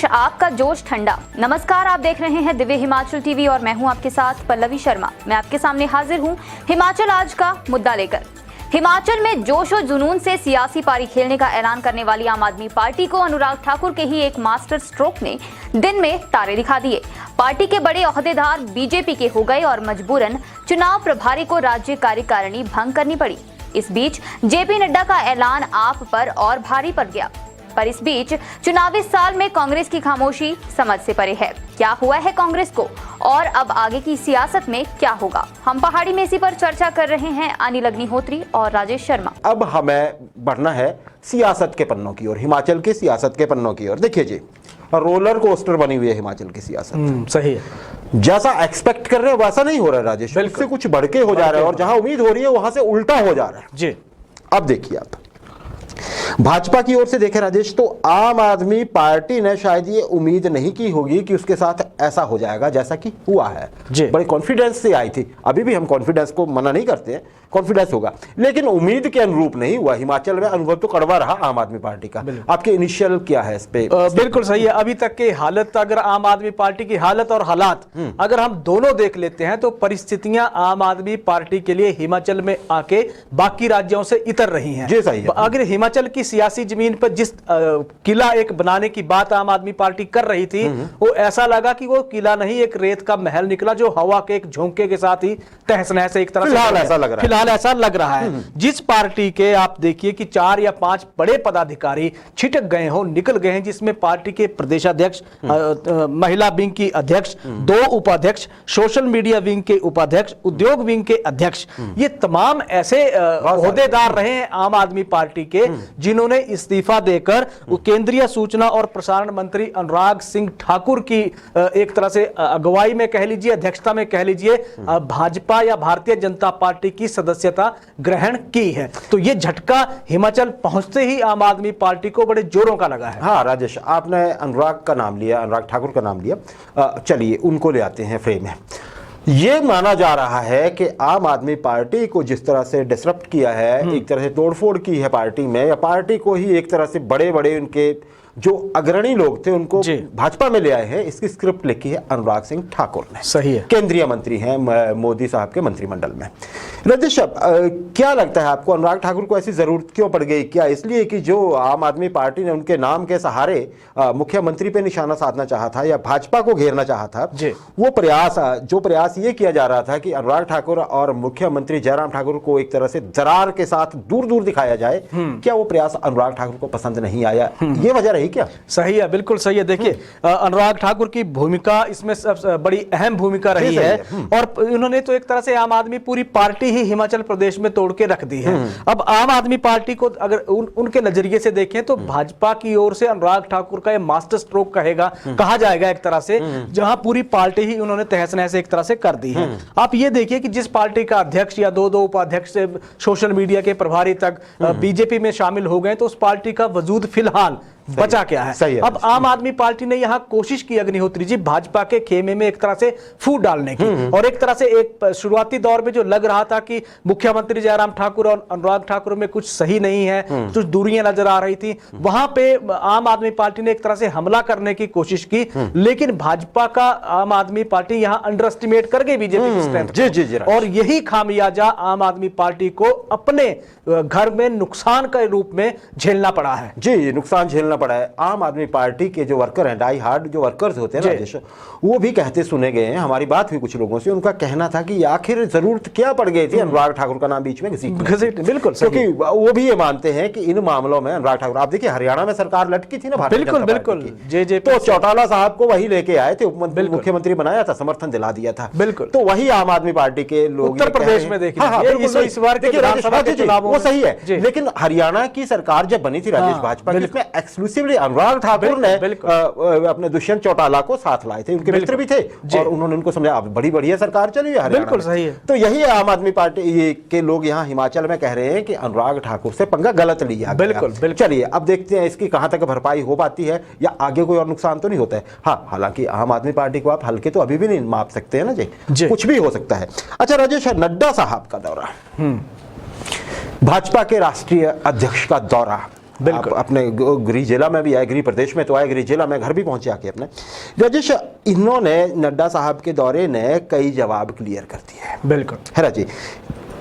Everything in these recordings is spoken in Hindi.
राजेश, आपका जोश ठंडा। नमस्कार, आप देख रहे हैं दिव्य हिमाचल टीवी और मैं हूं आपके साथ पल्लवी शर्मा। मैं आपके सामने हाजिर हूं हिमाचल आज का मुद्दा लेकर। हिमाचल में जोश और जुनून से सियासी पारी खेलने का ऐलान करने वाली आम आदमी पार्टी को अनुराग ठाकुर के ही एक मास्टर स्ट्रोक ने दिन में तारे दिखा दिए। पार्टी के बड़े ओहदेदार बीजेपी के हो गए और मजबूरन चुनाव प्रभारी को राज्य कार्यकारिणी भंग करनी पड़ी। इस बीच जेपी नड्डा का ऐलान आप पर और भारी पड़ गया। पर इस बीच चुनावी साल में कांग्रेस की खामोशी समझ से परे है। क्या हुआ है कांग्रेस को और अब आगे की सियासत में क्या होगा? हम पहाड़ी में इसी पर चर्चा कर रहे हैं अनिल अग्निहोत्री और राजेश शर्मा। अब हमें बढ़ना है सियासत के पन्नों की ओर, हिमाचल की सियासत के पन्नों की ओर। देखिए जी, रोलर कोस्टर बनी हुई है हिमाचल की सियासत। सही है। जैसा एक्सपेक्ट कर रहे हैं वैसा नहीं हो रहा है राजेश, इससे कुछ बढ़ के हो जा रहा है और जहां उम्मीद हो रही है वहां से उल्टा हो जा रहा है जी। अब देखिए, आप भाजपा की ओर से देखें राजेश, तो आम आदमी पार्टी ने शायद ये उम्मीद नहीं की होगी कि उसके साथ ऐसा हो जाएगा जैसा कि हुआ है। बड़े कॉन्फिडेंस से आई थी। अभी भी हम कॉन्फिडेंस को मना नहीं करते हैं, कॉन्फिडेंस होगा, लेकिन उम्मीद के अनुरूप नहीं हुआ। हिमाचल में अनुभव तो कड़वा रहा आम आदमी पार्टी का। आपके इनिशियल क्या है इस पे? बिल्कुल सही है। अभी तक की हालत, अगर आम आदमी पार्टी की हालत और हालात अगर हम दोनों देख लेते हैं तो परिस्थितियां आम आदमी पार्टी के लिए हिमाचल में आके बाकी राज्यों से इतर रही हैं। जी सही है। अगर हिमाचल की सियासी जमीन पर जिस किला एक बनाने की बात आम आदमी पार्टी कर रही थी, वो ऐसा लगा कि वो किला नहीं, एक रेत का महल निकला जो हवा के एक झोंके के साथ ही तहस नहस एक तरह से फिलहाल ऐसा लग रहा है। जिस पार्टी के आप देखिए कि 4 या 5 बड़े पदाधिकारी छिटक गए हो, निकल गए हैं, जिसमें पार्टी के प्रदेशाध्यक्ष, महिला विंग की अध्यक्ष, 2 उपाध्यक्ष, सोशल मीडिया विंग के उपाध्यक्ष, उद्योग विंग के अध्यक्ष, ये तमाम ऐसे ओहदेदार रहे हैं आम आदमी पार्टी के जिन्होंने इस्तीफा देकर केंद्रीय सूचना और प्रसारण मंत्री अनुराग सिंह ठाकुर की एक तरह से अगुवाई में कह लीजिए, अध्यक्षता में कह लीजिए, भाजपा या भारतीय जनता पार्टी की सदस्यता ग्रहण की है। तो ये झटका हिमाचल पहुंचते ही आम आदमी पार्टी को बड़े जोरों का लगा है। हाँ राजेश, आपने अनुराग का नाम लिया, अनुराग ठाकुर का नाम लिया, चलिए उनको ले आते हैं फ्रेम में। ये माना जा रहा है कि आम आदमी पार्टी को जिस तरह से डिसरप्ट किया है, एक तरह से तोड़फोड़ की है पार्टी में, या पार्टी को ही एक तरह से बड़े बड़े उनके जो अग्रणी लोग थे उनको भाजपा में ले आए हैं, इसकी स्क्रिप्ट लिखी है अनुराग सिंह ठाकुर ने। सही है। केंद्रीय मंत्री हैं मोदी साहब के मंत्रिमंडल में। राजेश, क्या लगता है आपको अनुराग ठाकुर को ऐसी जरूरत क्यों पड़ गई? क्या इसलिए कि जो आम आदमी पार्टी ने उनके नाम के सहारे मुख्यमंत्री पे निशाना साधना चाहा था या भाजपा को घेरना चाहा था, वो प्रयास ये किया जा रहा था कि अनुराग ठाकुर और मुख्यमंत्री जयराम ठाकुर को एक तरह से दरार के साथ दूर दूर दिखाया जाए, क्या वो प्रयास अनुराग ठाकुर को पसंद नहीं आया? ये वजह क्या? सही है, बिल्कुल सही है। देखिए, अनुराग ठाकुर की भूमिका इसमें सबसे बड़ी अहम भूमिका रही है और उन्होंने तो एक तरह से आम आदमी पूरी पार्टी ही हिमाचल प्रदेश में तोड़ के रख दी है। अब आम आदमी पार्टी को अगर उनके नजरिए से देखें तो भाजपा की ओर से अनुराग ठाकुर का ये मास्टर स्ट्रोक कहा जाएगा एक तरह से, जहां पूरी पार्टी ही उन्होंने तहस नहस एक तरह से कर दी है। आप ये देखिए कि जिस पार्टी का अध्यक्ष या 2 उपाध्यक्ष से सोशल मीडिया के प्रभारी तक बीजेपी में शामिल हो गए, तो उस पार्टी का वजूद फिलहाल बचा क्या है। अब आम आदमी पार्टी ने यहां कोशिश की अग्निहोत्री जी भाजपा के खेमे में एक तरह से फूट डालने की, और एक तरह से एक शुरुआती दौर में जो लग रहा था कि मुख्यमंत्री जयराम ठाकुर और अनुराग ठाकुर में कुछ सही नहीं है, कुछ दूरियां नजर आ रही थी, वहां पे आम आदमी पार्टी ने एक तरह से हमला करने की कोशिश की, लेकिन भाजपा का आम आदमी पार्टी यहां अंडर एस्टिमेट कर गई बीजेपी की स्ट्रेंथ, और यही खामियाजा आम आदमी पार्टी को अपने घर में नुकसान के रूप में झेलना पड़ा है। जी, नुकसान झेलना पड़ा है। आम आदमी पार्टी के जो वर्कर हैं, डाई हार्ड जो वर्कर्स होते हैं ना, वो भी कहते सुने गए हैं, हमारी बात हुई कुछ लोगों से, उनका कहना था कि आखिर जरूरत क्या पड़ गई थी अनुराग ठाकुर का नाम बीच में घसीट। बिल्कुल, क्योंकि वो भी ये मानते हैं कि इन मामलों में अनुराग ठाकुर, आप देखिए हरियाणा में सरकार लटकी थी ना भारतीय जनता पार्टी की, तो चौटाला साहब को वही लेके आए थे, मुख्यमंत्री बनाया था, समर्थन दिला दिया था। बिल्कुल, तो वही आम आदमी पार्टी के लोग उत्तर प्रदेश में देखिए, वो सही है, लेकिन हरियाणा की सरकार जब बनी थी राजेश भाजपा की, इसमें एक्सक्लूसिवली अनुराग ठाकुर ने अपने दुष्यंत चौटाला को साथ लाए थे, उनके मित्र भी थे, और उन्होंने उनको समझा बड़ी बढ़िया सरकार चली है। बिल्कुल सही है। तो यही आम आदमी पार्टी के लोग यहाँ हिमाचल में कह रहे हैं कि अनुराग ठाकुर से पंगा गलत लिया। बिल्कुल। चलिए अब देखते हैं इसकी कहां तक भरपाई हो पाती है, या आगे कोई और नुकसान तो नहीं होता है। हाँ, हालांकि आम आदमी पार्टी को आप हल्के तो अभी भी नहीं माप सकते हैं ना जी, कुछ भी हो सकता है। अच्छा राजेश, नड्डा साहब का दौरा, भाजपा के राष्ट्रीय अध्यक्ष का दौरा, आप अपने गृह जिला में भी आए, गृह प्रदेश में तो आए, गृह जिला में घर भी पहुंचे आके अपने। राजेश, इन्होंने नड्डा साहब के दौरे ने कई जवाब क्लियर कर दिए। बिल्कुल है ना जी,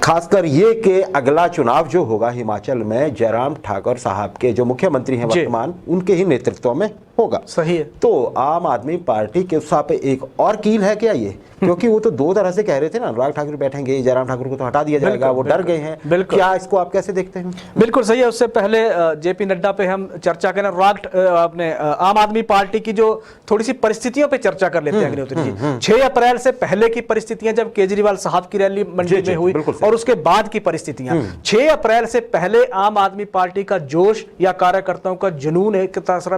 खासकर ये कि अगला चुनाव जो होगा हिमाचल में जयराम ठाकुर साहब के जो मुख्यमंत्री हैं वर्तमान, उनके ही नेतृत्व में होगा। सही है। तो आम आदमी पार्टी के उत्साह पे एक और कील है क्या ये? क्योंकि वो तो दो तरह से कह रहे थे ना, अनुराग ठाकुर बैठेंगे, जयराम ठाकुर को तो हटा दिया जाएगा, वो डर गए हैं। क्या इसको आप कैसे देखते हैं? बिल्कुल सही है। उससे पहले जेपी नड्डा पे हम चर्चा करें, अपने आम आदमी पार्टी की जो थोड़ी सी परिस्थितियों पे चर्चा कर लेते हैं अग्निहोत्री जी। 6 अप्रैल से पहले की परिस्थितियां जब केजरीवाल साहब की रैली मंडी में हुई और उसके बाद की परिस्थितियां। 6 अप्रैल से पहले आम आदमी पार्टी का जोश या कार्यकर्ताओं का जुनून एक तरह से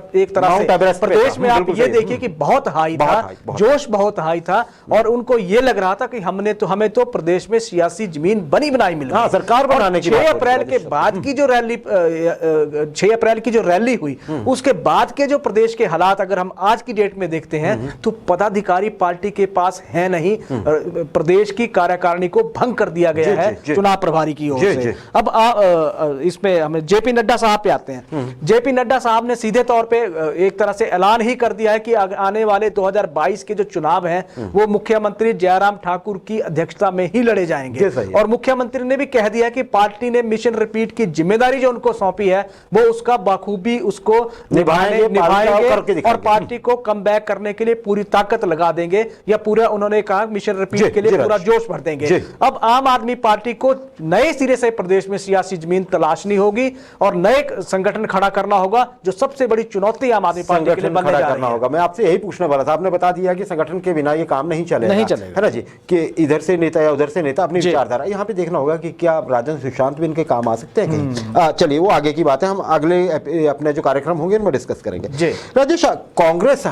प्रदेश में आप ये देखिए कि बहुत हाई था, जोश बहुत हाई था और उनको ये लग रहा था कि हमें तो प्रदेश में सियासी जमीन बनी बनाई मिल गई, सरकार बनाने की। 6 अप्रैल के बाद की जो रैली 6 अप्रैल की जो रैली हुई उसके बाद के जो प्रदेश के हालात अगर हम आज की डेट में देखते हैं तो पदाधिकारी पार्टी के पास है नहीं। प्रदेश की कार्यकारिणी को भंग कर दिया गया है चुनाव प्रभारी की ओर से। अब इसमें हमें जेपी नड्डा साहब पे आते हैं। जेपी नड्डा साहब ने सीधे तौर पे एक तरह से ऐलान ही कर दिया है कि आने वाले 2022 के जो चुनाव हैं वो मुख्यमंत्री जयराम ठाकुर की अध्यक्षता में ही लड़े जाएंगे। और मुख्यमंत्री ने भी कह दिया कि पार्टी ने मिशन रिपीट की जिम्मेदारी जो उनको सौंपी है वो उसका बखूबी उसको निभाएंगे और पार्टी को कम बैक करने के लिए पूरी ताकत लगा देंगे या पूरा, उन्होंने कहा मिशन रिपीट के लिए पूरा जोश भर देंगे। अब आम आदमी पार्टी को नए सिरे से प्रदेश में सियासी जमीन तलाशनी होगी और नए संगठन खड़ा करना होगा, जो सबसे बड़ी चुनौती आम आदमी पार्टी के लिए बनने जा रही है। मैं आपसे यही पूछने वाला था, आपने बता दिया कि संगठन के बिना ये काम नहीं चलेगा, है ना जी, कि इधर से नेता या उधर से नेता अपनी विचारधारा। यहाँ पे देखना होगा कि क्या राजन सुशांत भी इनके काम आ सकते हैं कहीं। चलिए वो आगे की बात है, हम अगले अपने जो कार्यक्रम होंगे उनमें डिस्कस करेंगे। राजेश, कांग्रेस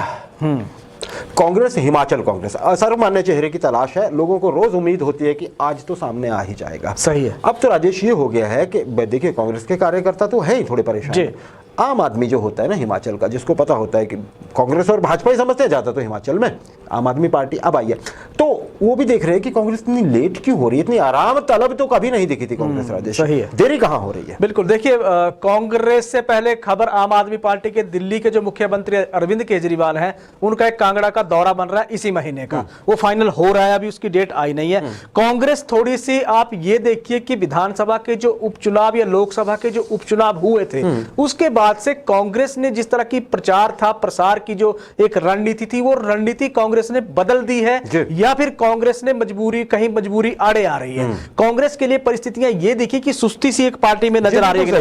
हिमाचल कांग्रेस सर्वमान्य चेहरे की तलाश है। लोगों को रोज उम्मीद होती है कि आज तो सामने आ ही जाएगा। सही है। अब तो राजेश ये हो गया है कि देखिए कांग्रेस के कार्यकर्ता तो है ही थोड़े परेशान। आम आदमी जो होता है ना हिमाचल का, जिसको पता होता है कि कांग्रेस और भाजपा ही समझते हैं ज्यादा, तो हिमाचल में आम आदमी पार्टी अब आई है, तो वो भी देख रहे हैं कि कांग्रेस इतनी लेट क्यों हो रही है, इतनी आराम तलब तो कभी नहीं दिखी थी कांग्रेस। राजेश, सही है, देरी कहां हो रही है? बिल्कुल, देखिए कांग्रेस से पहले खबर आम आदमी पार्टी के दिल्ली के जो मुख्यमंत्री अरविंद केजरीवाल हैं, उनका एक कांगड़ा का दौरा बन रहा है इसी महीने का, वो फाइनल हो रहा है, अभी उसकी डेट आई नहीं है। कांग्रेस थोड़ी सी, आप ये देखिए कि विधानसभा के जो उपचुनाव या लोकसभा के जो उपचुनाव हुए थे उसके बाद से कांग्रेस ने जिस तरह की प्रचार था, प्रसार की जो एक रणनीति थी, वो रणनीति कांग्रेस ने बदल दी है या फिर कांग्रेस ने मजबूरी आड़े आ रही है। कांग्रेस के लिए परिस्थितियां ये देखिए कि सुस्ती सी एक पार्टी में नजर आ रही है।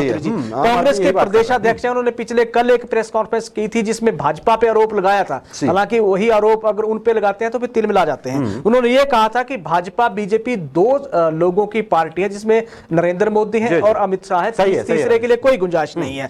कांग्रेस के प्रदेशाध्यक्ष हैं, उन्होंने पिछले कल एक प्रेस कॉन्फ्रेंस की थी जिसमें भाजपा पे आरोप लगाया था। हालांकि वही आरोप अगर उन पे लगाते हैं तो फिर तिल मिला जाते हैं। उन्होंने ये कहा था कि भाजपा बीजेपी दो लोगों की पार्टी है जिसमें नरेंद्र मोदी है और अमित शाह है, तीसरे के लिए कोई गुंजाइश नहीं है।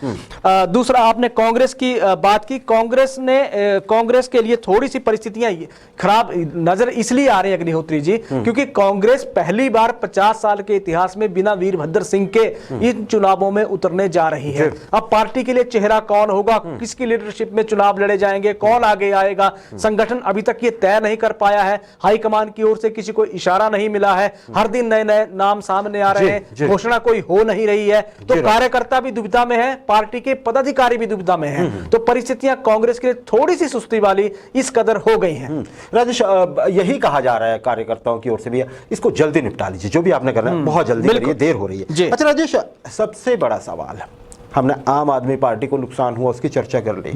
दूसरा, आपने कांग्रेस की बात की, कांग्रेस के लिए थोड़ी सी परिस्थितियां खराब नजर इसलिए आ रही है अग्निहोत्री जी, क्योंकि कांग्रेस पहली बार 50 साल के इतिहास में बिना वीरभद्र सिंह के इन चुनावों में उतरने जा रही है। अब पार्टी के लिए चेहरा कौन होगा, किसकी लीडरशिप में चुनाव लड़े जाएंगे, कौन आगे आएगा, संगठन अभी तक ये तय नहीं कर पाया है। हाईकमान की ओर से किसी को इशारा नहीं मिला है, हर दिन नए नए नाम सामने आ रहे हैं, घोषणा कोई हो नहीं रही है, तो कार्यकर्ता भी दुविधा में है, पार्टी के पदाधिकारी भी दुविधा में है। तो परिस्थितियां कांग्रेस के लिए थोड़ी सी सुस्ती वाली इस कदर हो गई हैं। राजेश, यही कहा जा रहा है कार्यकर्ताओं की ओर से भी, इसको जल्दी निपटा लीजिए, जो भी आपने करना है बहुत जल्दी करिए, देर हो रही है। अच्छा राजेश, सबसे बड़ा सवाल, हमने आम आदमी पार्टी को नुकसान हुआ उसकी चर्चा कर ली,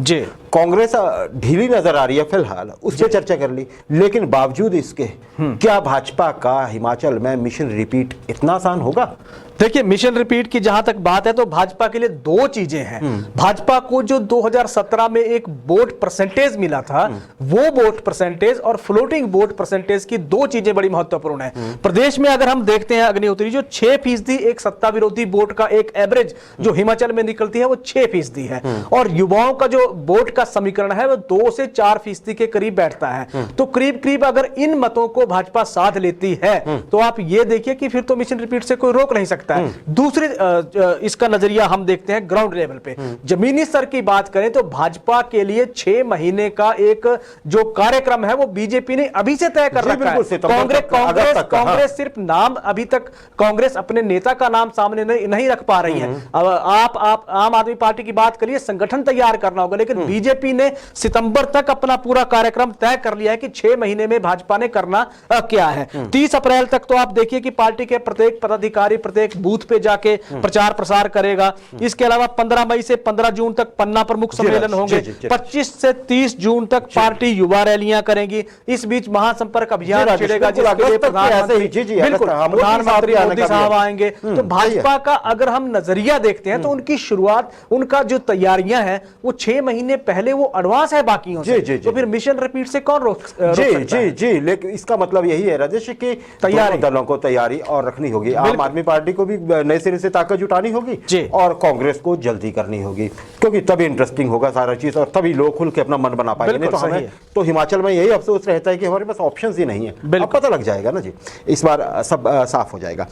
कांग्रेस ढीली नजर आ रही है फिलहाल, उस पर चर्चा कर ली, लेकिन बावजूद इसके क्या भाजपा का हिमाचल में मिशन रिपीट इतना आसान होगा? देखिए, मिशन रिपीट की जहां तक बात है तो भाजपा के लिए दो चीजें हैं। भाजपा को जो 2017 में एक वोट परसेंटेज मिला था, वो वोट परसेंटेज और फ्लोटिंग वोट परसेंटेज की दो चीजें बड़ी महत्वपूर्ण है। प्रदेश में अगर हम देखते हैं अग्निहोत्री, जो 6% एक सत्ता विरोधी वोट का एक एवरेज जो हिमाचल में निकलती है वो 6% है, और युवाओं का जो वोट का समीकरण है वो 2 से 4% के करीब बैठता है। तो करीब करीब अगर इन मतों को भाजपा साध लेती है तो आप ये देखिए कि फिर तो मिशन रिपीट से कोई रोक नहीं सकता है। दूसरे इसका नजरिया हम देखते हैं ग्राउंड लेवल पे, जमीनी स्तर की बात करें तो भाजपा के लिए 6 महीने का एक जो कार्यक्रम है वो बीजेपी ने अभी से तय कर रखा है। कांग्रेस सिर्फ नाम, अभी तक कांग्रेस अपने नेता का नाम सामने नहीं रख पा रही है। अब आप आम आदमी पार्टी की बात करिए, संगठन तैयार करना होगा, लेकिन बीजेपी ने सितंबर तक अपना पूरा कार्यक्रम तय कर लिया है कि 6 महीने में भाजपा ने करना क्या है। 30 अप्रैल तक तो आप देखिए कि पार्टी के प्रत्येक पदाधिकारी प्रत्येक बूथ पे जाके प्रचार प्रसार करेगा। इसके अलावा 15 मई से 15 जून तक पन्ना प्रमुख सम्मेलन होंगे। 25 से 30 जून तक पार्टी युवा रैलियां करेंगी। इस बीच महासंपर्क अभियान चलेगा, जिसके लिए प्रधानमंत्री मोदी साहब आएंगे। तो भाजपा का अगर हम नजरिया देखते हैं तो उनकी शुरुआत, उनका जो तैयारियां हैं वो 6 महीने पहले वो एडवांस है बाकियों से। तो फिर मिशन रिपीट से कौन रोक सकता है? जी, लेकिन इसका मतलब यही है राजेश की तैयारी दलों को तैयारी और रखनी होगी। आम आदमी पार्टी को भी नए सिरे से ताकत जुटानी होगी और कांग्रेस को जल्दी करनी होगी, क्योंकि तभी इंटरेस्टिंग होगा सारा चीज और तभी लोग खुल के अपना मन बना पाएंगे। नहीं तो हमें तो हिमाचल में यही अफसोस रहता है कि हमारे पास ऑप्शंस ही नहीं है। अब पता लग जाएगा ना जी, इस बार सब साफ हो जाएगा।